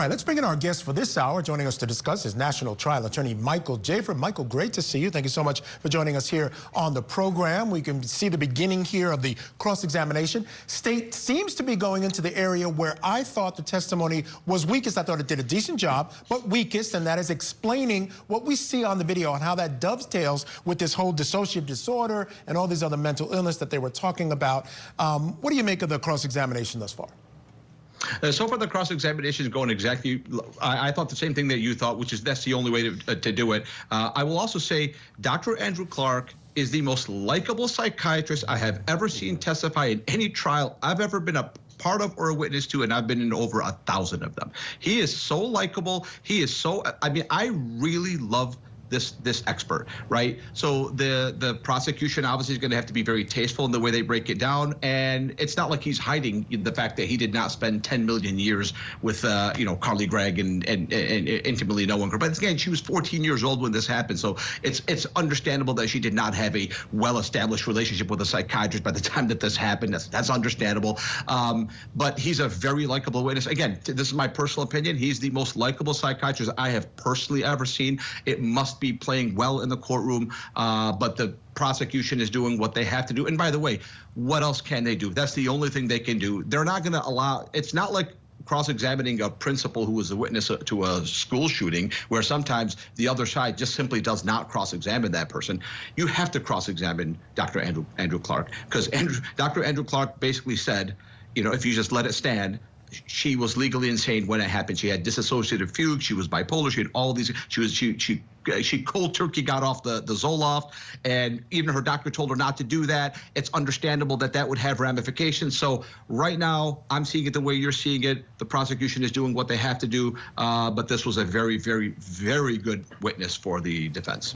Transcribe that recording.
right, let's bring in our guest for this hour. Joining us to discuss is National Trial Attorney Michael Jaafar. Michael, great to see you. Thank you so much for joining us here on the program. We can see the beginning here of the cross-examination. State seems to be going into the area where I thought the testimony was weakest. I thought it did a decent job, but weakest, and that is explaining what we see on the video and how that dovetails with this whole dissociative disorder and all these other mental illness that they were talking about. What do you make of the cross-examination thus far? So far, the cross-examination is going exactly. I thought the same thing that you thought, which is that's the only way to do it. I will also say Dr. Andrew Clark is the most likable psychiatrist I have ever seen testify in any trial I've ever been a part of or a witness to, and I've been in over 1,000 of them. He is so likable. He is so, I mean, I really love this expert, right? So the prosecution obviously is going to have to be very tasteful in the way they break it down, and it's not like he's hiding the fact that he did not spend 10 million years with Carly Gregg and intimately knowing her. But again, she was 14 years old when this happened, so it's understandable that she did not have a well-established relationship with a psychiatrist by the time that this happened. That's understandable. But he's a very likable witness. Again, this is my personal opinion. He's the most likable psychiatrist I have personally ever seen. It must be playing well in the courtroom, but the prosecution is doing what they have to do. And by the way, what else can they do? That's the only thing they can do. They're not going to allow, it's not like cross-examining a principal who was a witness to a school shooting, where sometimes the other side just simply does not cross-examine that person. You have to cross-examine Dr. Andrew Clark, because Dr. Andrew Clark basically said, if you just let it stand, she was legally insane when it happened. She had dissociative fugue. She was bipolar. She had all these. She cold turkey got off the Zoloft, and even her doctor told her not to do that. It's understandable that that would have ramifications. So right now, I'm seeing it the way you're seeing it. The prosecution is doing what they have to do, but this was a very, very, very good witness for the defense.